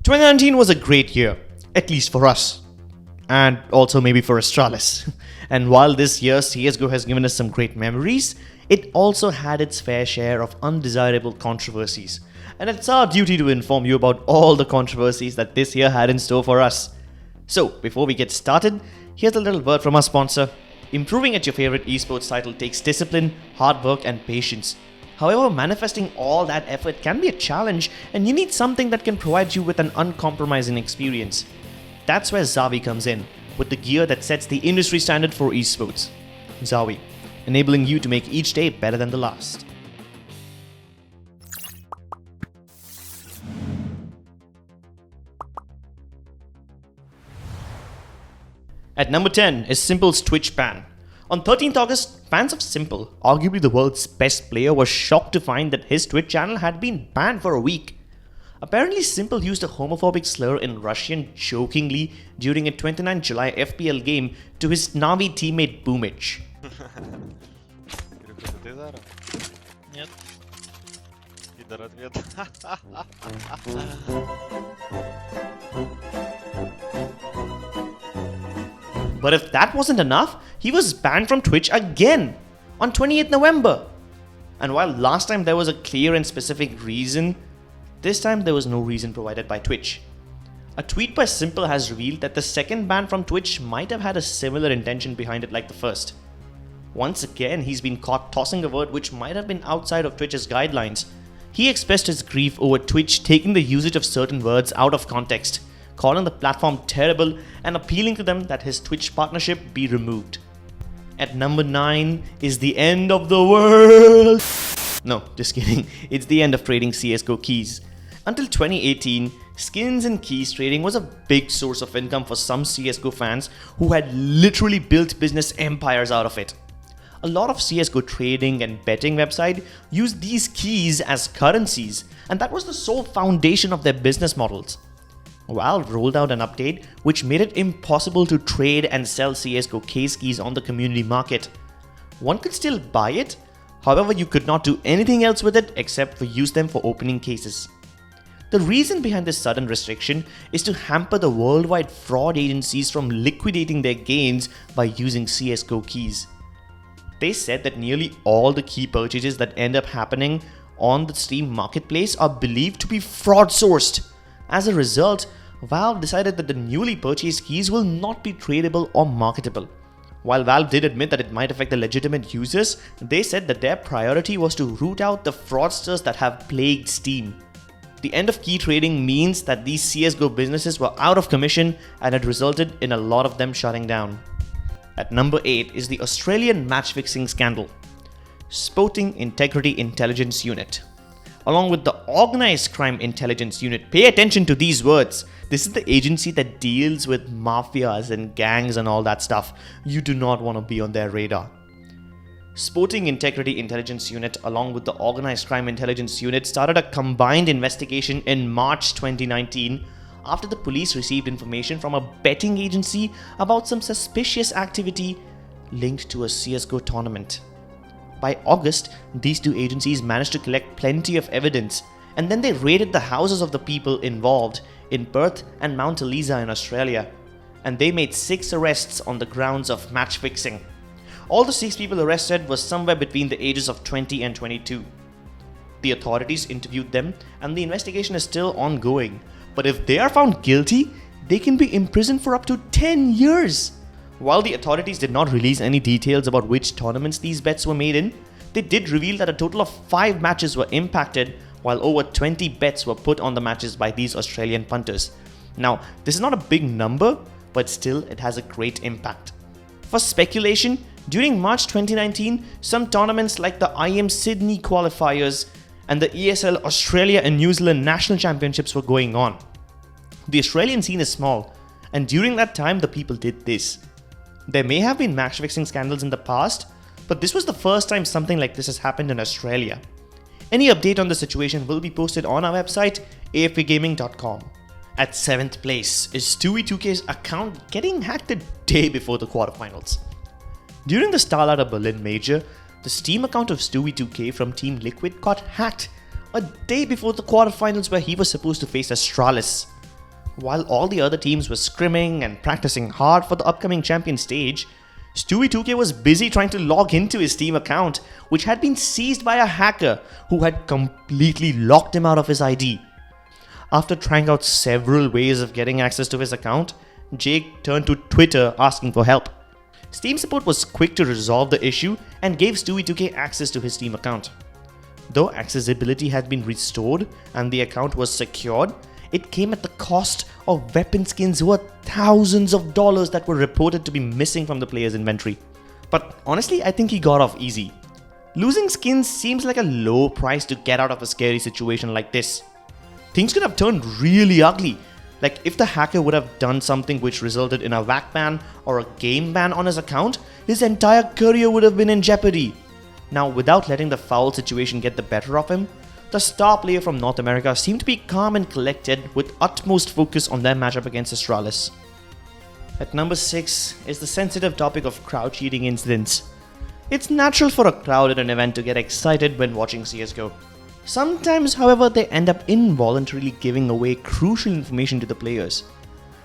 2019 was a great year, at least for us. And also maybe for Astralis. And while this year CSGO has given us some great memories, it also had its fair share of undesirable controversies. And it's our duty to inform you about all the controversies that this year had in store for us. So, before we get started, here's a little word from our sponsor. Improving at your favorite esports title takes discipline, hard work and patience. However, manifesting all that effort can be a challenge, and you need something that can provide you with an uncompromising experience. That's where Zawi comes in, with the gear that sets the industry standard for esports. Zawi, enabling you to make each day better than the last. At number 10 is Simple Switchpan. On 13th August, fans of Simple, arguably the world's best player, were shocked to find that his Twitch channel had been banned for a week. Apparently, Simple used a homophobic slur in Russian jokingly during a 29 July FPL game to his Navi teammate Boomich. Нет. Пидор ответ. But if that wasn't enough, he was banned from Twitch again on 28th November. And while last time there was a clear and specific reason, this time there was no reason provided by Twitch. A tweet by Simple has revealed that the second ban from Twitch might have had a similar intention behind it like the first. Once again, he's been caught tossing a word which might have been outside of Twitch's guidelines. He expressed his grief over Twitch taking the usage of certain words out of context, calling the platform terrible and appealing to them that his Twitch partnership be removed. At number 9 is the end of the world. No, just kidding. It's the end of trading CSGO keys. Until 2018, skins and keys trading was a big source of income for some CSGO fans who had literally built business empires out of it. A lot of CSGO trading and betting websites used these keys as currencies, and that was the sole foundation of their business models. Valve rolled out an update which made it impossible to trade and sell CSGO case keys on the community market. One could still buy it, however you could not do anything else with it except for use them for opening cases. The reason behind this sudden restriction is to hamper the worldwide fraud agencies from liquidating their gains by using CSGO keys. They said that nearly all the key purchases that end up happening on the Steam marketplace are believed to be fraud sourced. As a result, Valve decided that the newly purchased keys will not be tradable or marketable. While Valve did admit that it might affect the legitimate users, they said that their priority was to root out the fraudsters that have plagued Steam. The end of key trading means that these CSGO businesses were out of commission and it resulted in a lot of them shutting down. At number 8 is the Australian matchfixing scandal. Sporting Integrity Intelligence Unit. Along with the Organised Crime Intelligence Unit, pay attention to these words. This is the agency that deals with mafias and gangs and all that stuff. You do not want to be on their radar. Sporting Integrity Intelligence Unit, along with the Organised Crime Intelligence Unit, started a combined investigation in March 2019 after the police received information from a betting agency about some suspicious activity linked to a CSGO tournament. By August, these two agencies managed to collect plenty of evidence, and then they raided the houses of the people involved in Perth and Mount Eliza in Australia, and they made 6 arrests on the grounds of matchfixing. All the 6 people arrested were somewhere between the ages of 20 and 22. The authorities interviewed them, and the investigation is still ongoing, but if they are found guilty, they can be imprisoned for up to 10 years. While the authorities did not release any details about which tournaments these bets were made in, they did reveal that a total of 5 matches were impacted, while over 20 bets were put on the matches by these Australian punters. Now, this is not a big number, but still it has a great impact. For speculation, during March 2019, some tournaments like the IM Sydney qualifiers and the ESL Australia and New Zealand National Championships were going on. The Australian scene is small, and during that time the people did this. There may have been match-fixing scandals in the past, but this was the first time something like this has happened in Australia. Any update on the situation will be posted on our website, afkgaming.com. At 7th place is Stewie2K's account getting hacked a day before the quarterfinals. During the Starladder Berlin Major, the Steam account of Stewie2K from Team Liquid got hacked a day before the quarterfinals where he was supposed to face Astralis. While all the other teams were scrimming and practicing hard for the upcoming champion stage, Stewie 2K was busy trying to log into his Steam account, which had been seized by a hacker who had completely locked him out of his ID. After trying out several ways of getting access to his account, Jake turned to Twitter asking for help. Steam support was quick to resolve the issue and gave Stewie 2K access to his Steam account. Though accessibility had been restored and the account was secured, it came at the cost of weapon skins worth thousands of dollars that were reported to be missing from the player's inventory. But honestly, I think he got off easy. Losing skins seems like a low price to get out of a scary situation like this. Things could have turned really ugly. Like if the hacker would have done something which resulted in a whack ban or a game ban on his account, his entire career would have been in jeopardy. Now, without letting the foul situation get the better of him, the star player from North America seemed to be calm and collected with utmost focus on their matchup against Astralis. At number 6 is the sensitive topic of crowd cheating incidents. It's natural for a crowd at an event to get excited when watching CSGO. Sometimes, however, they end up involuntarily giving away crucial information to the players.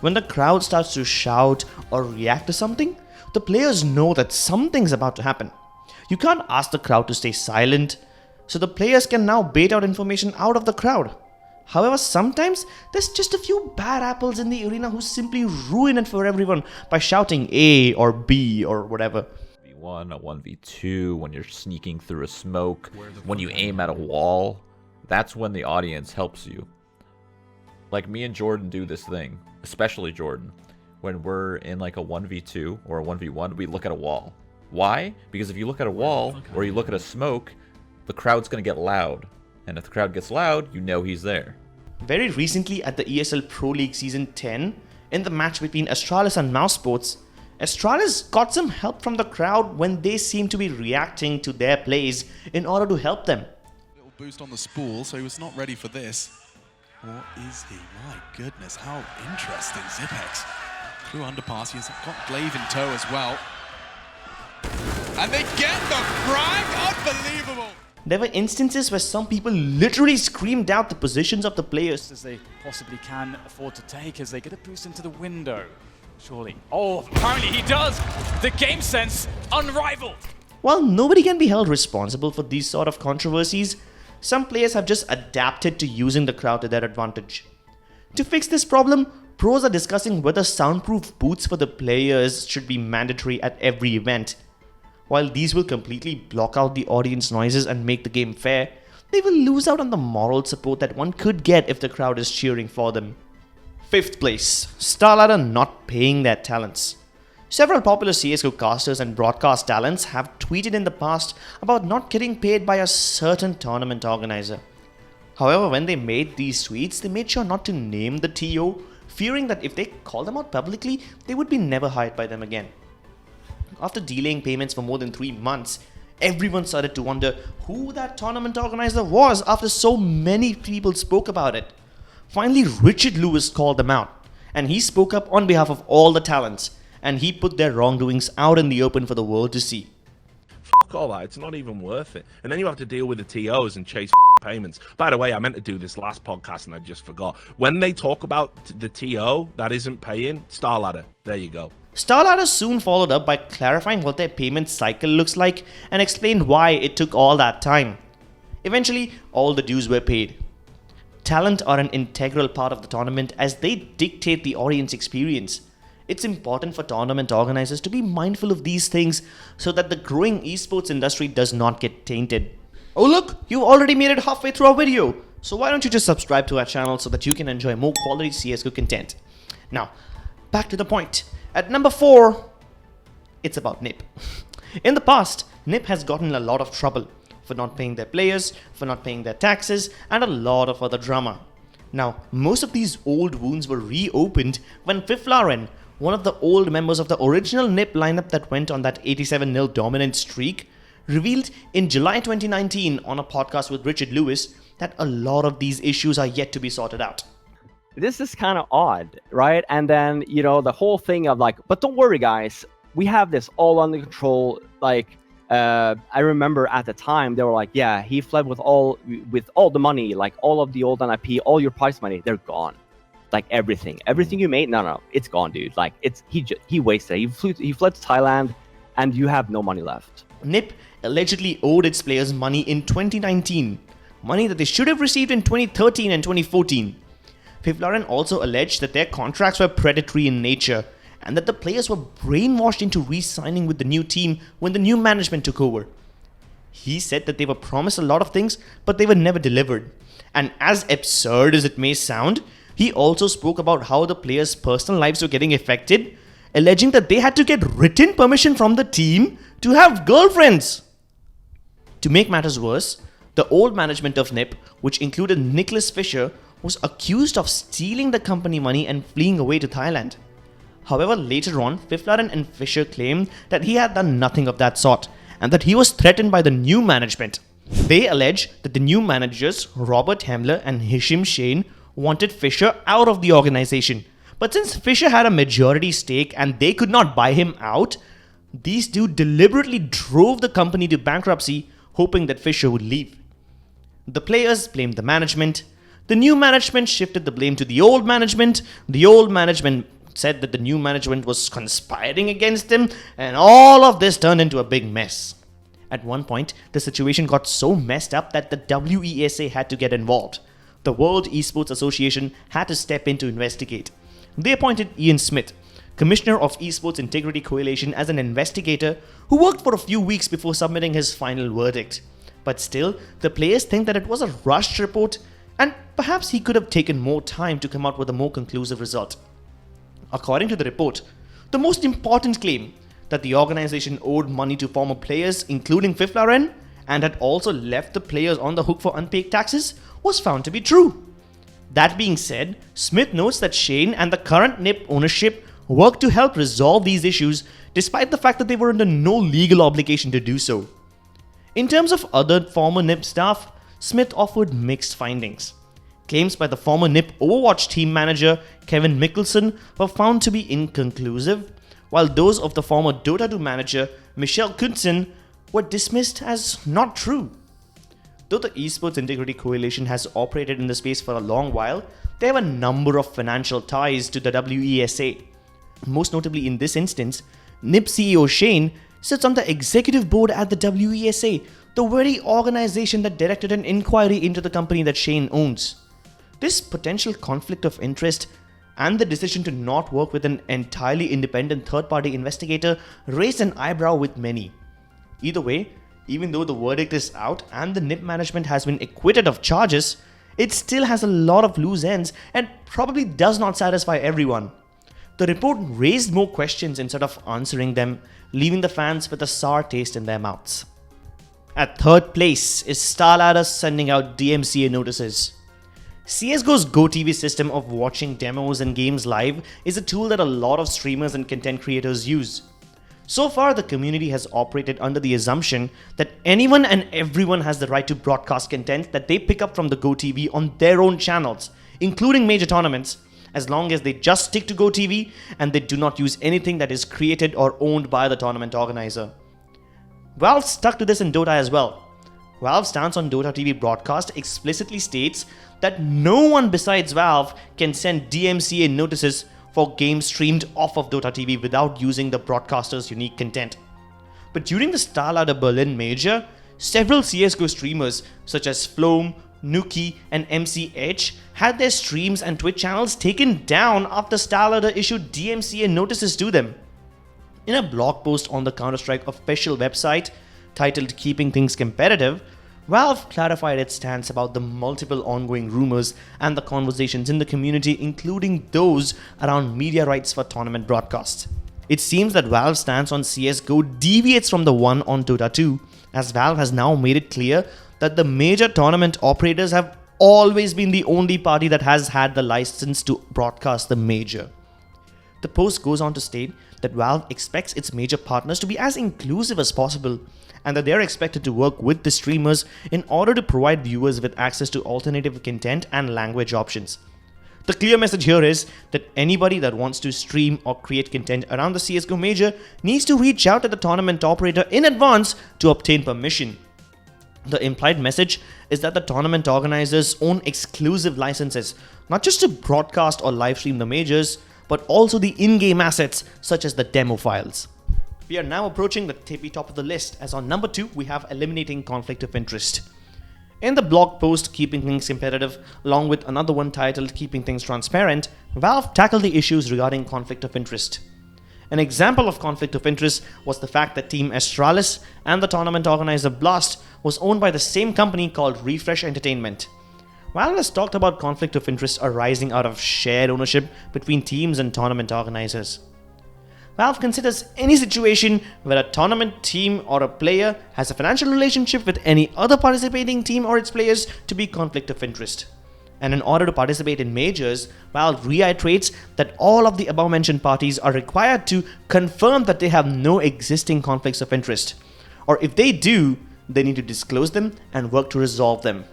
When the crowd starts to shout or react to something, the players know that something's about to happen. You can't ask the crowd to stay silent, so the players can now bait out information out of the crowd. However, sometimes there's just a few bad apples in the arena who simply ruin it for everyone by shouting A or B or whatever. V1, a 1v2, when you're sneaking through a smoke, when you aim at a wall, that's when the audience helps you. Like me and Jordan do this thing, especially Jordan. When we're in like a 1v2 or a 1v1, we look at a wall. Why? Because if you look at a wall or you look at a smoke, the crowd's going to get loud. And if the crowd gets loud, you know he's there. Very recently at the ESL Pro League Season 10, in the match between Astralis and Mousesports, Astralis got some help from the crowd when they seemed to be reacting to their plays in order to help them. Little boost on the spool, so he was not ready for this. Or is he? My goodness, how interesting. Zipex through underpass. He's got Glaive in tow as well. And they get the frag! Unbelievable! There were instances where some people literally screamed out the positions of the players As they possibly can afford to take as they get a boost into the window. Surely. Oh, apparently he does! The game sense unrivaled! While nobody can be held responsible for these sort of controversies, some players have just adapted to using the crowd to their advantage. To fix this problem, pros are discussing whether soundproof booths for the players should be mandatory at every event. While these will completely block out the audience noises and make the game fair, they will lose out on the moral support that one could get if the crowd is cheering for them. 5th place, Starladder not paying their talents. Several popular CSGO casters and broadcast talents have tweeted in the past about not getting paid by a certain tournament organizer. However, when they made these tweets, they made sure not to name the TO, fearing that if they called them out publicly, they would be never hired by them again. After delaying payments for more than 3 months, everyone started to wonder who that tournament organizer was after so many people spoke about it. Finally, Richard Lewis called them out, and he spoke up on behalf of all the talents, and he put their wrongdoings out in the open for the world to see. Fuck all that, it's not even worth it. And then you have to deal with the TOs and chase payments. By the way, I meant to do this last podcast and I just forgot. When they talk about the TO that isn't paying, Starladder, there you go. Starladder soon followed up by clarifying what their payment cycle looks like and explained why it took all that time. Eventually, all the dues were paid. Talent are an integral part of the tournament as they dictate the audience experience. It's important for tournament organizers to be mindful of these things so that the growing esports industry does not get tainted. Oh look, you already made it halfway through our video, so why don't you just subscribe to our channel so that you can enjoy more quality CSGO content. Now, back to the point. At number 4, it's about NIP. In the past, NIP has gotten a lot of trouble for not paying their players, for not paying their taxes, and a lot of other drama. Now, most of these old wounds were reopened when Fiflaren, one of the old members of the original NIP lineup that went on that 87-0 dominant streak, revealed in July 2019 on a podcast with Richard Lewis that a lot of these issues are yet to be sorted out. This is kind of odd, right? And then, you know, the whole thing of like, but don't worry, guys, we have this all under control. Like, I remember at the time they were like, yeah, he fled with all the money, like all of the old NIP, all your prize money, they're gone. like everything you made. No, it's gone, dude. Like he wasted it. He fled to Thailand, and you have no money left. NIP allegedly owed its players money in 2019, money that they should have received in 2013 and 2014. Fiflaren also alleged that their contracts were predatory in nature and that the players were brainwashed into re-signing with the new team when the new management took over. He said that they were promised a lot of things, but they were never delivered. And as absurd as it may sound, he also spoke about how the players' personal lives were getting affected, alleging that they had to get written permission from the team to have girlfriends. To make matters worse, the old management of NIP, which included Nicholas Fisher, was accused of stealing the company money and fleeing away to Thailand. However, later on, Fiflaren and Fisher claimed that he had done nothing of that sort and that he was threatened by the new management. They allege that the new managers, Robert Hemler and Hisham Shane, wanted Fisher out of the organization. But since Fisher had a majority stake and they could not buy him out, these two deliberately drove the company to bankruptcy, hoping that Fisher would leave. The players blamed the management. The new management shifted the blame to the old management. The old management said that the new management was conspiring against him, and all of this turned into a big mess. At one point, the situation got so messed up that the WESA had to get involved. The World Esports Association had to step in to investigate. They appointed Ian Smith, Commissioner of Esports Integrity Coalition, as an investigator who worked for a few weeks before submitting his final verdict. But still, the players think that it was a rushed report, and perhaps he could have taken more time to come out with a more conclusive result. According to the report, the most important claim, that the organization owed money to former players, including Fiflaren, and had also left the players on the hook for unpaid taxes, was found to be true. That being said, Smith notes that Shane and the current NIP ownership worked to help resolve these issues despite the fact that they were under no legal obligation to do so. In terms of other former NIP staff, Smith offered mixed findings. Claims by the former NIP Overwatch team manager Kevin Mickelson were found to be inconclusive, while those of the former Dota 2 manager Michelle Knudsen were dismissed as not true. Though the Esports Integrity Coalition has operated in the space for a long while, they have a number of financial ties to the WESA. Most notably in this instance, NIP CEO Shane sits on the executive board at the WESA, the very organization that directed an inquiry into the company that Shane owns. This potential conflict of interest and the decision to not work with an entirely independent third-party investigator raised an eyebrow with many. Either way, even though the verdict is out and the NIP management has been acquitted of charges, it still has a lot of loose ends and probably does not satisfy everyone. The report raised more questions instead of answering them, leaving the fans with a sour taste in their mouths. At third place is Starladder sending out DMCA notices. CSGO's GoTV system of watching demos and games live is a tool that a lot of streamers and content creators use. So far, the community has operated under the assumption that anyone and everyone has the right to broadcast content that they pick up from the GoTV on their own channels, including major tournaments, as long as they just stick to GoTV and they do not use anything that is created or owned by the tournament organizer. Valve stuck to this in Dota as well. Valve's stance on Dota TV broadcast explicitly states that no one besides Valve can send DMCA notices for games streamed off of Dota TV without using the broadcaster's unique content. But during the Starladder Berlin Major, several CSGO streamers such as Floam, Nuki, and MCH had their streams and Twitch channels taken down after Starladder issued DMCA notices to them. In a blog post on the Counter-Strike official website titled Keeping Things Competitive, Valve clarified its stance about the multiple ongoing rumors and the conversations in the community, including those around media rights for tournament broadcasts. It seems that Valve's stance on CSGO deviates from the one on Dota 2, as Valve has now made it clear that the major tournament operators have always been the only party that has had the license to broadcast the major. The post goes on to state that Valve expects its major partners to be as inclusive as possible, and that they are expected to work with the streamers in order to provide viewers with access to alternative content and language options. The clear message here is that anybody that wants to stream or create content around the CSGO Major needs to reach out to the tournament operator in advance to obtain permission. The implied message is that the tournament organizers own exclusive licenses, not just to broadcast or live stream the majors, but also the in-game assets such as the demo files. We are now approaching the tippy top of the list, as on number 2 we have eliminating conflict of interest. In the blog post Keeping Things Competitive, along with another one titled Keeping Things Transparent, Valve tackled the issues regarding conflict of interest. An example of conflict of interest was the fact that Team Astralis and the tournament organizer Blast was owned by the same company called Refresh Entertainment. Valve has talked about conflict of interest arising out of shared ownership between teams and tournament organizers. Valve considers any situation where a tournament team or a player has a financial relationship with any other participating team or its players to be conflict of interest. And in order to participate in majors, Valve reiterates that all of the above mentioned parties are required to confirm that they have no existing conflicts of interest. Or if they do, they need to disclose them and work to resolve them.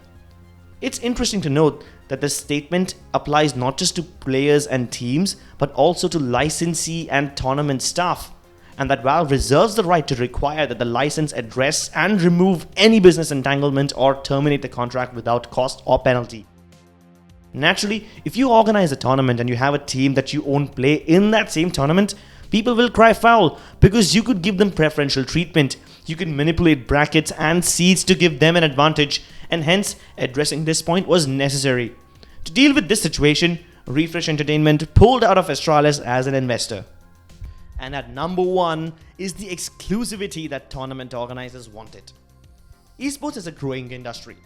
It's interesting to note that this statement applies not just to players and teams, but also to licensee and tournament staff, and that Valve reserves the right to require that the license address and remove any business entanglement or terminate the contract without cost or penalty. Naturally, if you organize a tournament and you have a team that you own play in that same tournament, people will cry foul because you could give them preferential treatment, you could manipulate brackets and seeds to give them an advantage, and hence addressing this point was necessary. To deal with this situation, Refresh Entertainment pulled out of Astralis as an investor. And at number 1 is the exclusivity that tournament organizers wanted. Esports is a growing industry.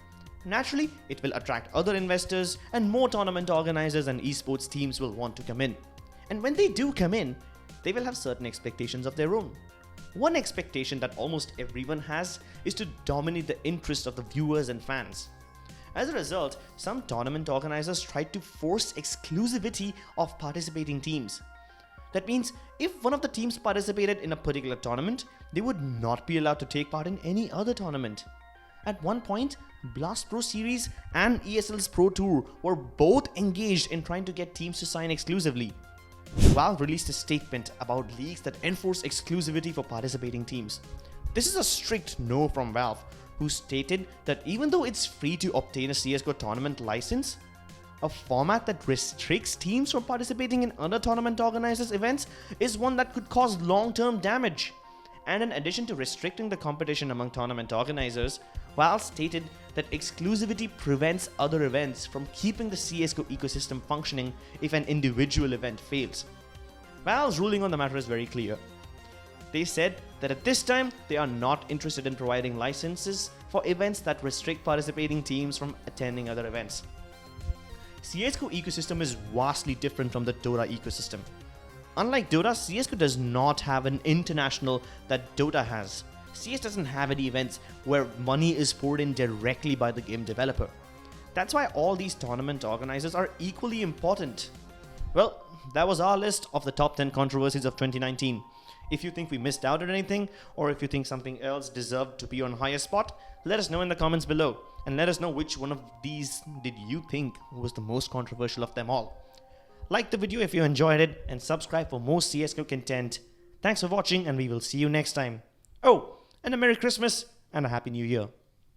Naturally, it will attract other investors and more tournament organizers and esports teams will want to come in. And when they do come in, they will have certain expectations of their own. One expectation that almost everyone has is to dominate the interest of the viewers and fans. As a result, some tournament organizers tried to force exclusivity of participating teams. That means if one of the teams participated in a particular tournament, they would not be allowed to take part in any other tournament. At one point, Blast Pro Series and ESL's Pro Tour were both engaged in trying to get teams to sign exclusively. Valve released a statement about leagues that enforce exclusivity for participating teams. This is a strict no from Valve, who stated that even though it's free to obtain a CSGO tournament license, a format that restricts teams from participating in other tournament organizers' events is one that could cause long-term damage. And in addition to restricting the competition among tournament organizers, Valve stated that exclusivity prevents other events from keeping the CSGO ecosystem functioning if an individual event fails. Valve's ruling on the matter is very clear. They said that at this time, they are not interested in providing licenses for events that restrict participating teams from attending other events. CSGO ecosystem is vastly different from the Dota ecosystem. Unlike Dota, CSGO does not have an international that Dota has. CS doesn't have any events where money is poured in directly by the game developer. That's why all these tournament organizers are equally important. Well, that was our list of the top 10 controversies of 2019. If you think we missed out on anything, or if you think something else deserved to be on higher spot, let us know in the comments below, and let us know which one of these did you think was the most controversial of them all. Like the video if you enjoyed it, and subscribe for more CSGO content. Thanks for watching, and we will see you next time. Oh, and a Merry Christmas and a Happy New Year.